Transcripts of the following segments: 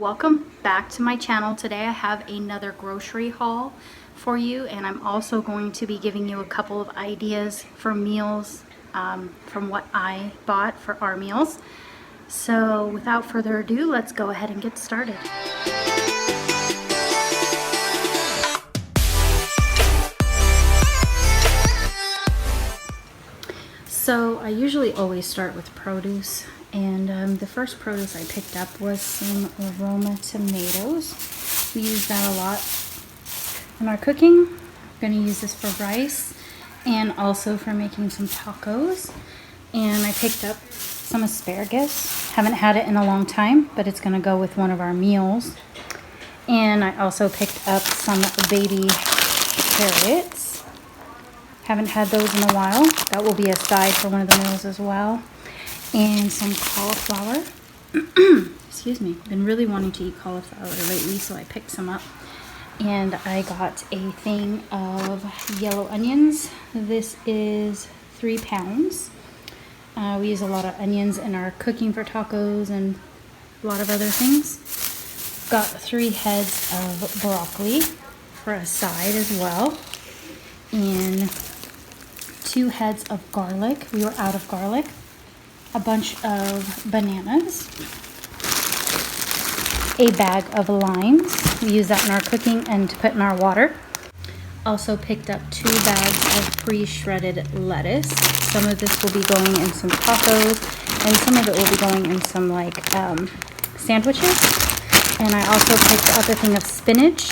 Welcome back to my channel. Today I have another grocery haul for you, and I'm also going to be giving you a couple of ideas for meals from what I bought for our meals. So without further ado, let's go ahead and get started. So I usually always start with produce, and the first produce I picked up was some aroma tomatoes. We use that a lot in our cooking. I'm going to use this for rice and also for making some tacos. And I picked up some asparagus. Haven't had it in a long time, but it's going to go with one of our meals. And I also picked up some baby carrots. Haven't had those in a while. That will be a side for one of the meals as well. And some cauliflower. Excuse me. Been really wanting to eat cauliflower lately, so I picked some up. And I got a thing of yellow onions. This is 3 pounds. We use a lot of onions in our cooking for tacos and a lot of other things. Got 3 heads of broccoli for a side as well. And 2 heads of garlic. We were out of garlic. A bunch of bananas. A bag of limes. We use that in our cooking and to put in our water. Also picked up 2 bags of pre-shredded lettuce. Some of this will be going in some tacos, and some of it will be going in some like sandwiches. And I also picked up a thing of spinach.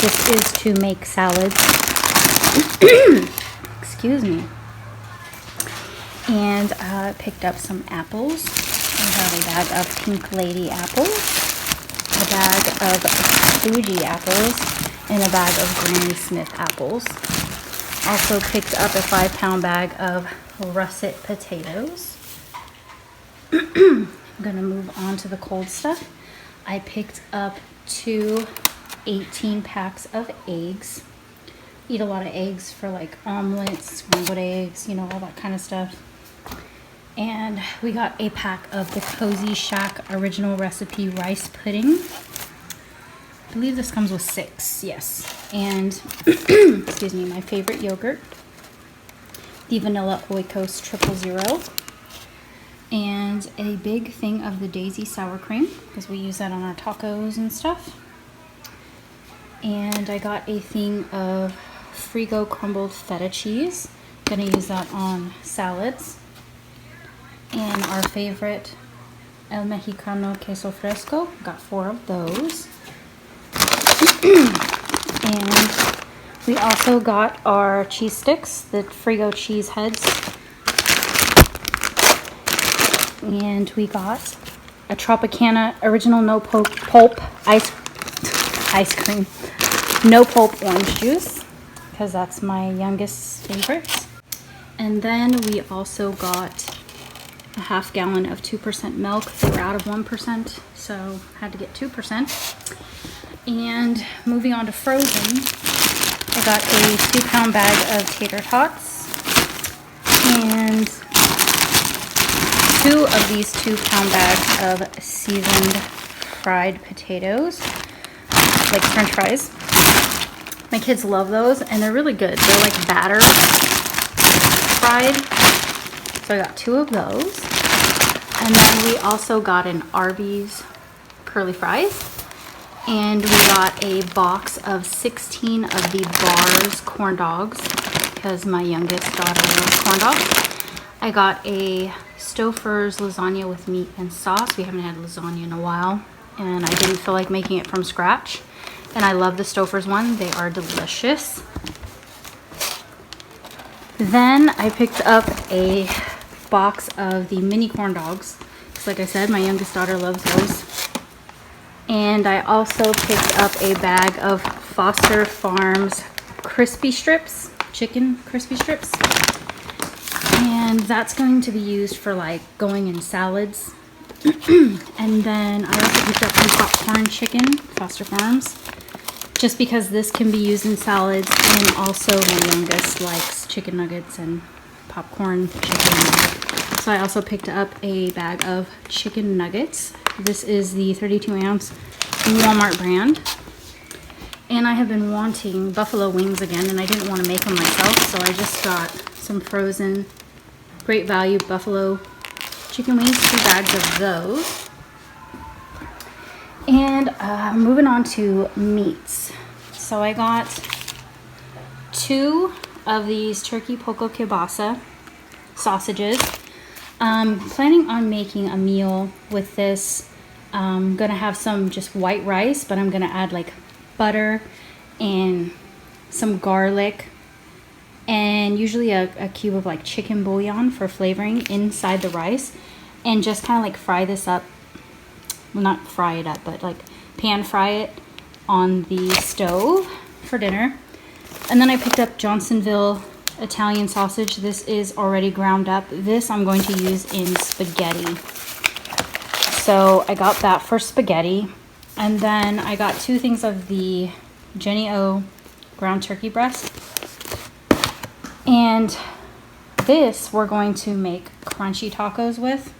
This is to make salads. Excuse me. And picked up some apples. I have a bag of Pink Lady apples, a bag of Fuji apples, and a bag of Granny Smith apples. Also picked up a 5-pound bag of russet potatoes. I'm gonna move on to the cold stuff. I picked up 2 18 packs of eggs. Eat a lot of eggs for like omelets, scrambled eggs, you know, all that kind of stuff. And we got a pack of the Cozy Shack original recipe rice pudding. I believe this comes with 6, yes. And, excuse me, my favorite yogurt, the Vanilla Oikos 000. And a big thing of the Daisy sour cream, because we use that on our tacos and stuff. And I got a thing of Frigo crumbled feta cheese. Gonna use that on salads. And our favorite El Mexicano queso fresco. Got 4 of those. And we also got our cheese sticks, the Frigo cheese heads. And we got a Tropicana original no pulp ice cream. No pulp orange juice, because that's my youngest favorite. And then we also got a 1/2 gallon of 2% milk. They were out of 1%, so had to get 2%. And moving on to frozen, I got a 2-pound bag of tater tots and 2 of these 2-pound bags of seasoned fried potatoes, like French fries. My kids love those, and they're really good. They're like batter fried. So I got 2 of those. And then we also got an Arby's curly fries. And we got a box of 16 of the Bars corn dogs, because my youngest daughter loves corn dogs. I got a Stouffer's lasagna with meat and sauce. We haven't had lasagna in a while, and I didn't feel like making it from scratch. And I love the Stouffer's one. They are delicious. Then I picked up a box of the mini corn dogs, because like I said, my youngest daughter loves those. And I also picked up a bag of Foster Farms crispy strips, chicken crispy strips. And that's going to be used for like going in salads. And then I also picked up some popcorn chicken, Foster Farms, just because this can be used in salads, and also my youngest likes chicken nuggets and popcorn chicken. So I also picked up a bag of chicken nuggets. This is the 32-ounce Walmart brand. And I have been wanting buffalo wings again, and I didn't want to make them myself, so I just got some frozen Great Value buffalo chicken wings, 2 bags of those. And moving on to meats. So I got 2 of these turkey poco kielbasa sausages. Planning on making a meal with this. I'm gonna have some just white rice, but I'm gonna add like butter and some garlic and usually a cube of like chicken bouillon for flavoring inside the rice, and just kind of like fry this up. Well, not fry it up, but like pan fry it on the stove for dinner. And then I picked up Johnsonville Italian sausage. This is already ground up. This I'm going to use in spaghetti. So I got that for spaghetti. And then I got 2 things of the Jenny O ground turkey breast. And this we're going to make crunchy tacos with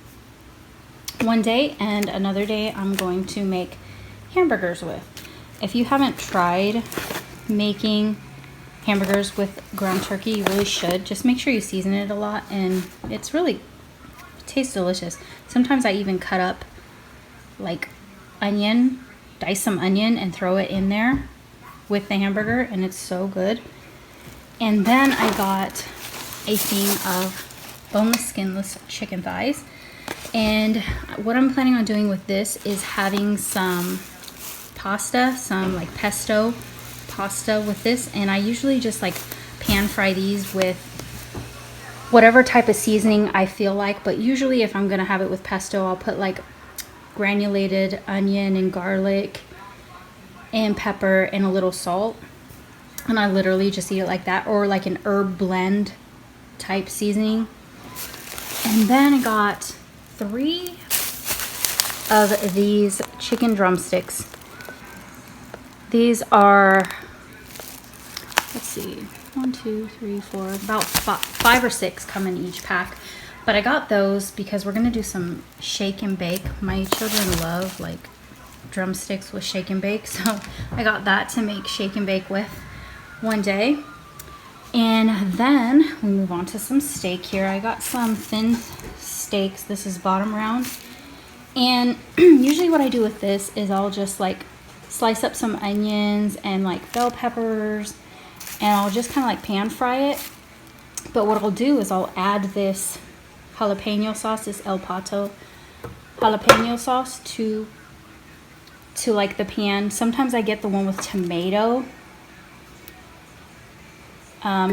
one day, and another day I'm going to make hamburgers with. If you haven't tried making hamburgers with ground turkey, you really should. Just make sure you season it a lot, and it tastes delicious. Sometimes I even cut up like onion, dice some onion and throw it in there with the hamburger, and it's so good. And then I got a thing of boneless, skinless chicken thighs. And what I'm planning on doing with this is having some pasta, some like pesto pasta with this. And I usually just like pan fry these with whatever type of seasoning I feel like. But usually if I'm gonna have it with pesto, I'll put like granulated onion and garlic and pepper and a little salt. And I literally just eat it like that, or like an herb blend type seasoning. And then I got 3 of these chicken drumsticks. These are, let's see, 1, 2, 3, 4, about 5 or 6 come in each pack. But I got those because we're gonna do some shake and bake. My children love like drumsticks with shake and bake, so I got that to make shake and bake with one day. And then we move on to some steak here. I got some thin steaks. This is bottom round. And usually what I do with this is I'll just like slice up some onions and like bell peppers, and I'll just kind of like pan fry it. But what I'll do is I'll add this jalapeno sauce, this El Pato jalapeno sauce to like the pan. Sometimes I get the one with tomato,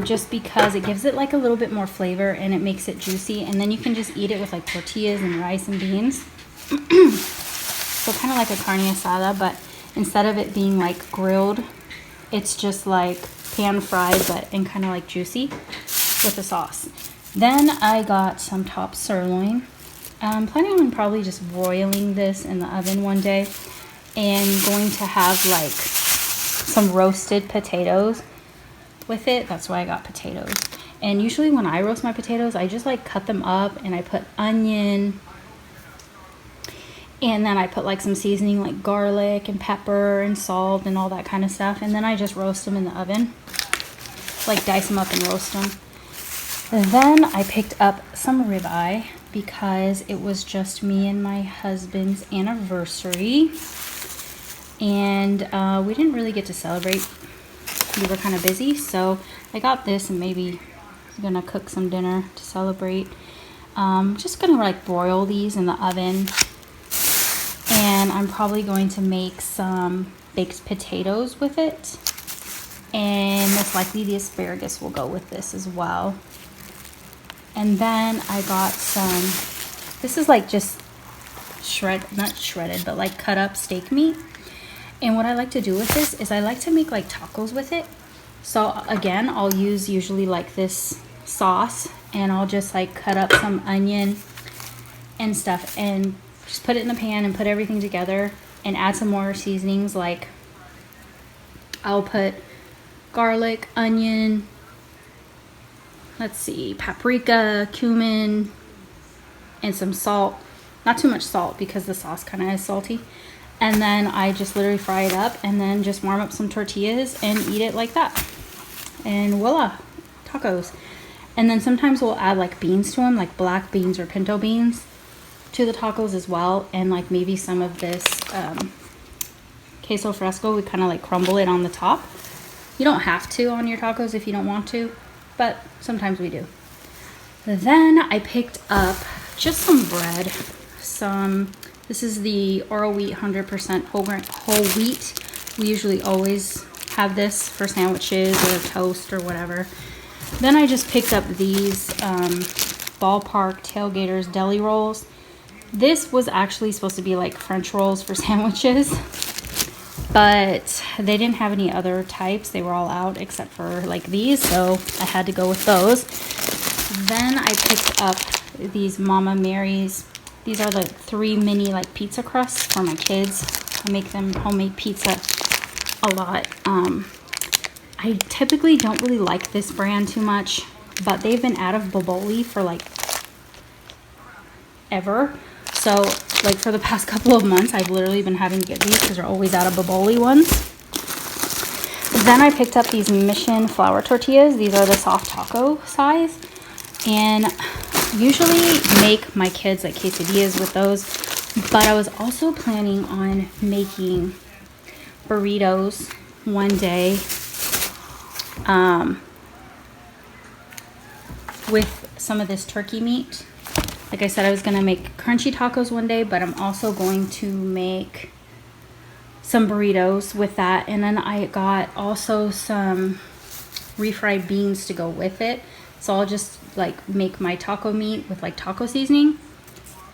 just because it gives it like a little bit more flavor and it makes it juicy. And then you can just eat it with like tortillas and rice and beans. So kind of like a carne asada, but instead of it being like grilled, it's just like pan fried, but and kind of like juicy with the sauce. Then I got some top sirloin. I'm planning on probably just broiling this in the oven one day, and going to have like some roasted potatoes with it. That's why I got potatoes. And usually when I roast my potatoes, I just like cut them up and I put onion, and then I put like some seasoning like garlic and pepper and salt and all that kind of stuff, and then I just roast them in the oven, like dice them up and roast them. And then I picked up some ribeye because it was just me and my husband's anniversary, and we didn't really get to celebrate. We were kind of busy, so I got this, and maybe I'm gonna cook some dinner to celebrate. Just gonna like broil these in the oven, and I'm probably going to make some baked potatoes with it, and most likely the asparagus will go with this as well. And then I got some, this is like just not shredded, but like cut up steak meat. And what I like to do with this is I like to make like tacos with it. So again, I'll use usually like this sauce, and I'll just like cut up some onion and stuff and just put it in the pan and put everything together and add some more seasonings. Like I'll put garlic, onion, let's see, paprika, cumin, and some salt. Not too much salt because the sauce kind of is salty. And then I just literally fry it up and then just warm up some tortillas and eat it like that. And voila, tacos. And then sometimes we'll add like beans to them, like black beans or pinto beans to the tacos as well. And like maybe some of this queso fresco, we kind of like crumble it on the top. You don't have to on your tacos if you don't want to, but sometimes we do. Then I picked up just some bread. This is the Oro Wheat 100% whole wheat. We usually always have this for sandwiches or toast or whatever. Then I just picked up these Ballpark Tailgaters deli rolls. This was actually supposed to be like French rolls for sandwiches, but they didn't have any other types. They were all out except for like these, so I had to go with those. Then I picked up these Mama Mary's. These are the 3 mini like pizza crusts for my kids. I make them homemade pizza a lot. I typically don't really like this brand too much, but they've been out of Boboli for like ever. So like for the past couple of months, I've literally been having to get these because they're always out of Boboli ones. Then I picked up these Mission flour tortillas. These are the soft taco size. And usually make my kids like quesadillas with those. But I was also planning on making burritos one day with some of this turkey meat. Like I said, I was going to make crunchy tacos one day, but I'm also going to make some burritos with that. And then I got also some refried beans to go with it. So I'll just like make my taco meat with like taco seasoning.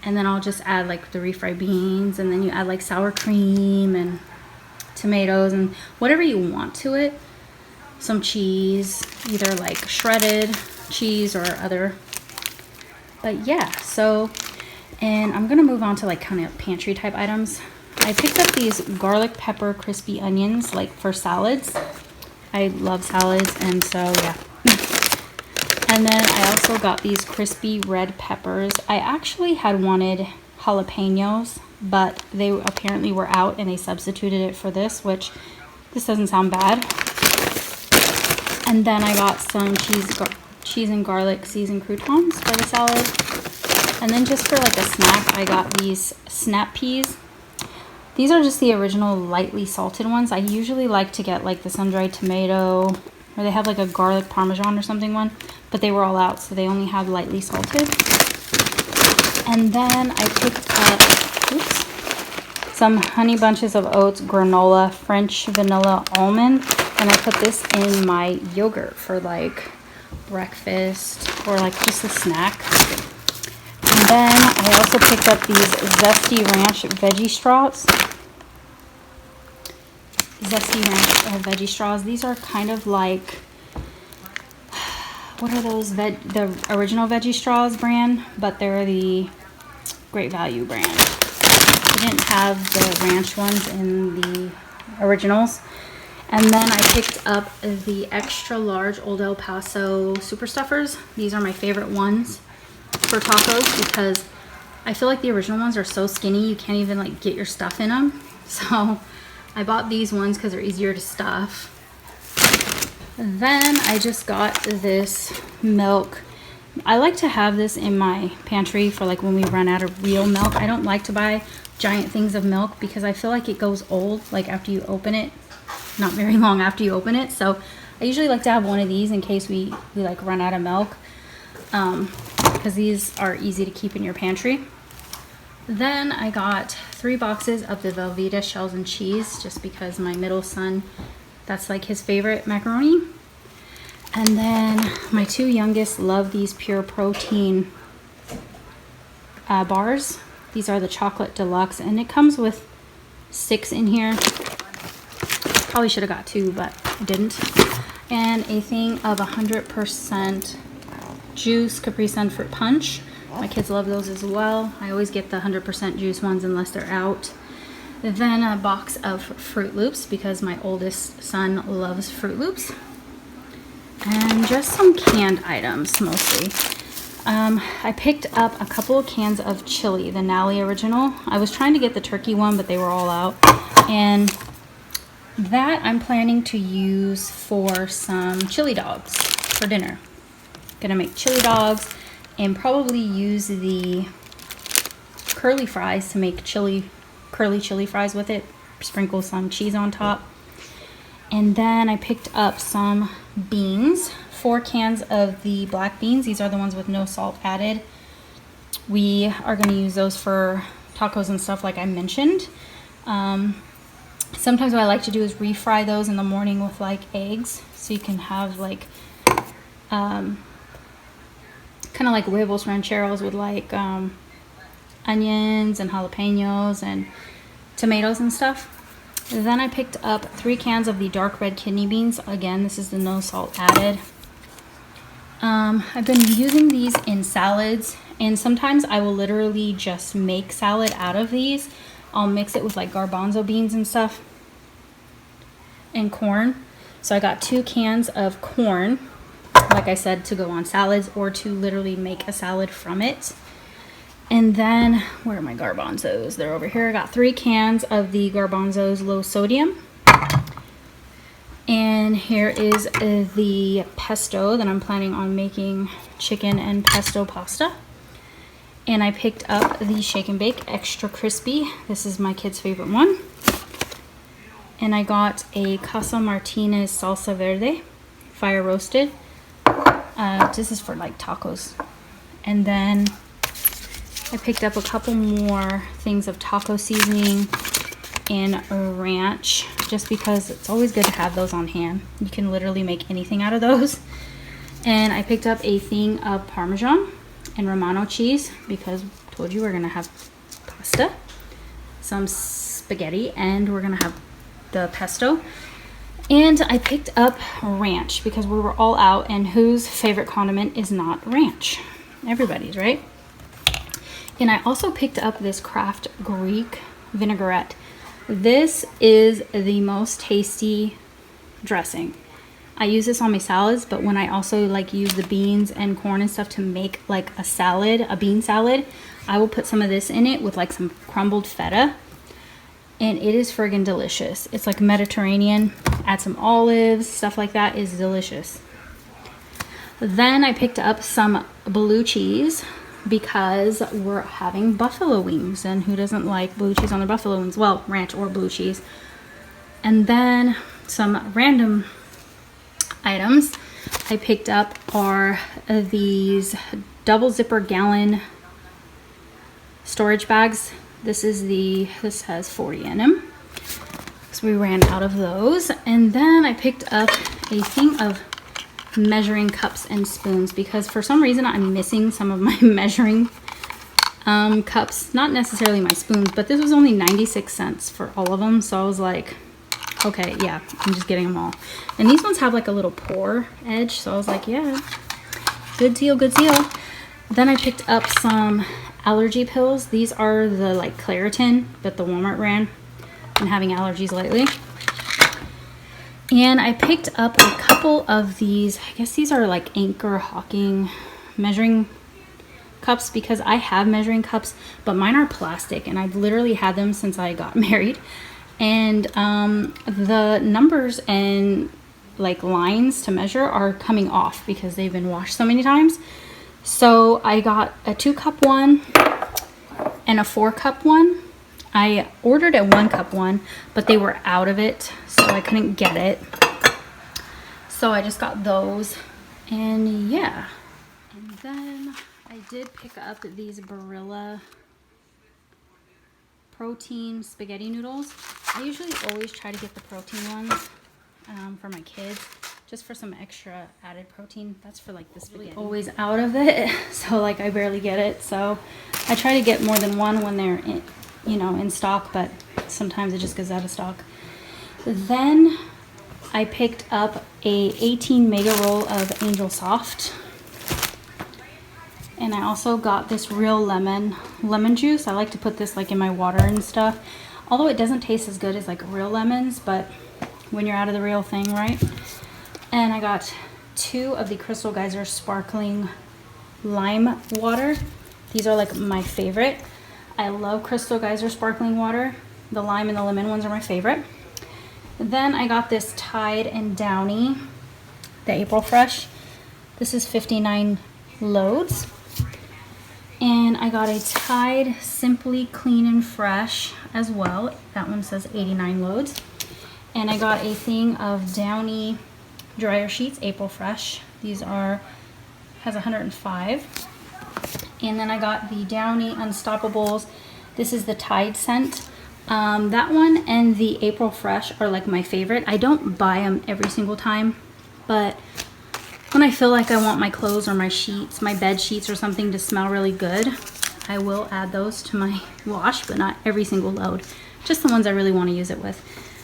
And then I'll just add like the refried beans, and then you add like sour cream and tomatoes and whatever you want to it. Some cheese, either like shredded cheese or other. But yeah, so, and I'm gonna move on to like kind of pantry type items. I picked up these garlic pepper crispy onions like for salads. I love salads, and so yeah. And then I also got these crispy red peppers. I actually had wanted jalapenos, but they apparently were out and they substituted it for this, which this doesn't sound bad. And then I got some cheese and garlic seasoned croutons for the salad. And then just for like a snack, I got these snap peas. These are just the original lightly salted ones. I usually like to get like the sun-dried tomato, or they have like a garlic parmesan or something one, but they were all out, so they only have lightly salted. And then I picked up some Honey Bunches of Oats granola French vanilla almond, and I put this in my yogurt for like breakfast or like just a snack. And then I also picked up these Zesty Ranch veggie straws. Zesty Ranch veggie straws. These are kind of like, what are those? The original Veggie Straws brand, but they're the Great Value brand. They didn't have the ranch ones in the originals. And then I picked up the extra large Old El Paso Super Stuffers. These are my favorite ones for tacos because I feel like the original ones are so skinny you can't even like get your stuff in them. So I bought these ones because they're easier to stuff. Then I just got this milk. I like to have this in my pantry for like when we run out of real milk. I don't like to buy giant things of milk because I feel like it goes old like after you open it. Not very long after you open it. So I usually like to have one of these in case we like run out of milk. Because these are easy to keep in your pantry. Then I got 3 boxes of the Velveeta shells and cheese just because my middle son, that's like his favorite macaroni. And then my 2 youngest love these pure protein bars. These are the chocolate deluxe, and it comes with 6 in here. Probably should have got 2, but I didn't. And a thing of 100% juice Capri Sun fruit punch. My kids love those as well. I always get the 100% juice ones unless they're out. Then a box of Fruit Loops because my oldest son loves Fruit Loops. And just some canned items mostly. I picked up a couple of cans of chili, the Nally Original. I was trying to get the turkey one, but they were all out. And that I'm planning to use for some chili dogs for dinner. Gonna make chili dogs and probably use the curly fries to make curly chili fries with it. Sprinkle some cheese on top. And then I picked up some beans, 4 cans of the black beans. These are the ones with no salt added. We are going to use those for tacos and stuff like I mentioned. Sometimes what I like to do is refry those in the morning with like eggs, so you can have like kind of like huevos rancheros with like onions and jalapenos and tomatoes and stuff. Then I picked up 3 cans of the dark red kidney beans. Again, this is the no salt added. I've been using these in salads, and sometimes I will literally just make salad out of these. I'll mix it with like garbanzo beans and stuff and corn. So I got 2 cans of corn, like I said, to go on salads or to literally make a salad from it. And then, where are my garbanzos? They're over here. I got 3 cans of the garbanzos low sodium. And here is the pesto that I'm planning on making chicken and pesto pasta. And I picked up the shake and bake extra crispy. This is my kid's favorite one. And I got a Casa Martinez salsa verde, fire roasted. This is for like tacos. And then I picked up a couple more things of taco seasoning and ranch, just because it's always good to have those on hand. You can literally make anything out of those. And I picked up a thing of Parmesan and Romano cheese, because I told you we're gonna have pasta, some spaghetti, and we're gonna have the pesto. And I picked up ranch because we were all out, and whose favorite condiment is not ranch? Everybody's, right? And I also picked up this Kraft Greek vinaigrette. This is the most tasty dressing. I use this on my salads, but when I also like use the beans and corn and stuff to make like a salad, a bean salad, I will put some of this in it with like some crumbled feta. And it is friggin' delicious. It's like Mediterranean. Add some olives, stuff like that is delicious. Then I picked up some blue cheese, because we're having buffalo wings, and who doesn't like blue cheese on their buffalo wings? Well, ranch or blue cheese. And then some random items I picked up are these double zipper gallon storage bags. This has 40 in them, so we ran out of those. And then I picked up a thing of measuring cups and spoons, because for some reason I'm missing some of my measuring cups, not necessarily my spoons, but this was only 96 cents for all of them. So I was like, okay, yeah, I'm just getting them all. And these ones have like a little pour edge, so I was like, yeah, good deal, good deal. Then I picked up some allergy pills. These are the like Claritin that the Walmart brand. Been having allergies lately. And I picked up a couple of these, I guess these are like Anchor Hawking measuring cups, because I have measuring cups, but mine are plastic, and I've literally had them since I got married. And the numbers and like lines to measure are coming off because they've been washed so many times. So I got a 2-cup one and a 4-cup one. I ordered a 1-cup one, but they were out of it, so I couldn't get it. So I just got those, and yeah. And then I did pick up these Barilla protein spaghetti noodles. I usually always try to get the protein ones for my kids, just for some extra added protein. That's for like the spaghetti. Always out of it, so like I barely get it. So I try to get more than one when they're in, in stock, but sometimes it just goes out of stock. Then I picked up a 18 mega roll of Angel Soft. And I also got this real lemon juice. I like to put this like in my water and stuff. Although it doesn't taste as good as like real lemons, but when you're out of the real thing, right? And I got 2 of the Crystal Geyser sparkling lime water. These are like my favorite. I love Crystal Geyser sparkling water. The lime and the lemon ones are my favorite. Then I got this Tide and Downy, the April Fresh. This is 59 loads. And I got a Tide Simply Clean and Fresh as well. That one says 89 loads. And I got a thing of Downy dryer sheets, April Fresh. These are, has 105. And then I got the Downy Unstoppables. This is the Tide scent. That one and the April Fresh are like my favorite. I don't buy them every single time, but when I feel like I want my clothes or my sheets, my bed sheets or something to smell really good, I will add those to my wash, but not every single load. Just the ones I really want to use it with.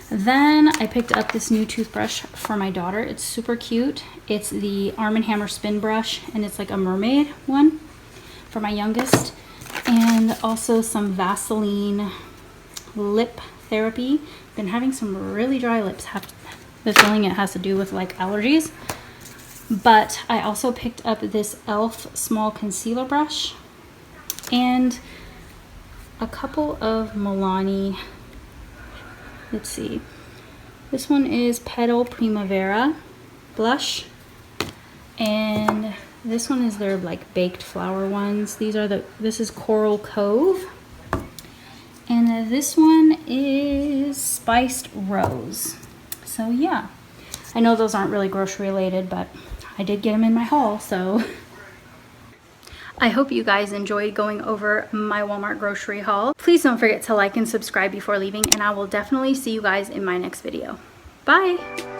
Then I picked up this new toothbrush for my daughter. It's super cute. It's the Arm & Hammer spin brush, and it's like a mermaid one for my youngest. And also some Vaseline lip therapy. Been having some really dry lips. Have the feeling it has to do with like allergies. But I also picked up this e.l.f. small concealer brush and a couple of Milani. Let's see. This one is Petal Primavera blush, and this one is their like baked flower ones. This is Coral Cove. And this one is Spiced Rose. So yeah, I know those aren't really grocery related, but I did get them in my haul, so. I hope you guys enjoyed going over my Walmart grocery haul. Please don't forget to like and subscribe before leaving, and I will definitely see you guys in my next video. Bye!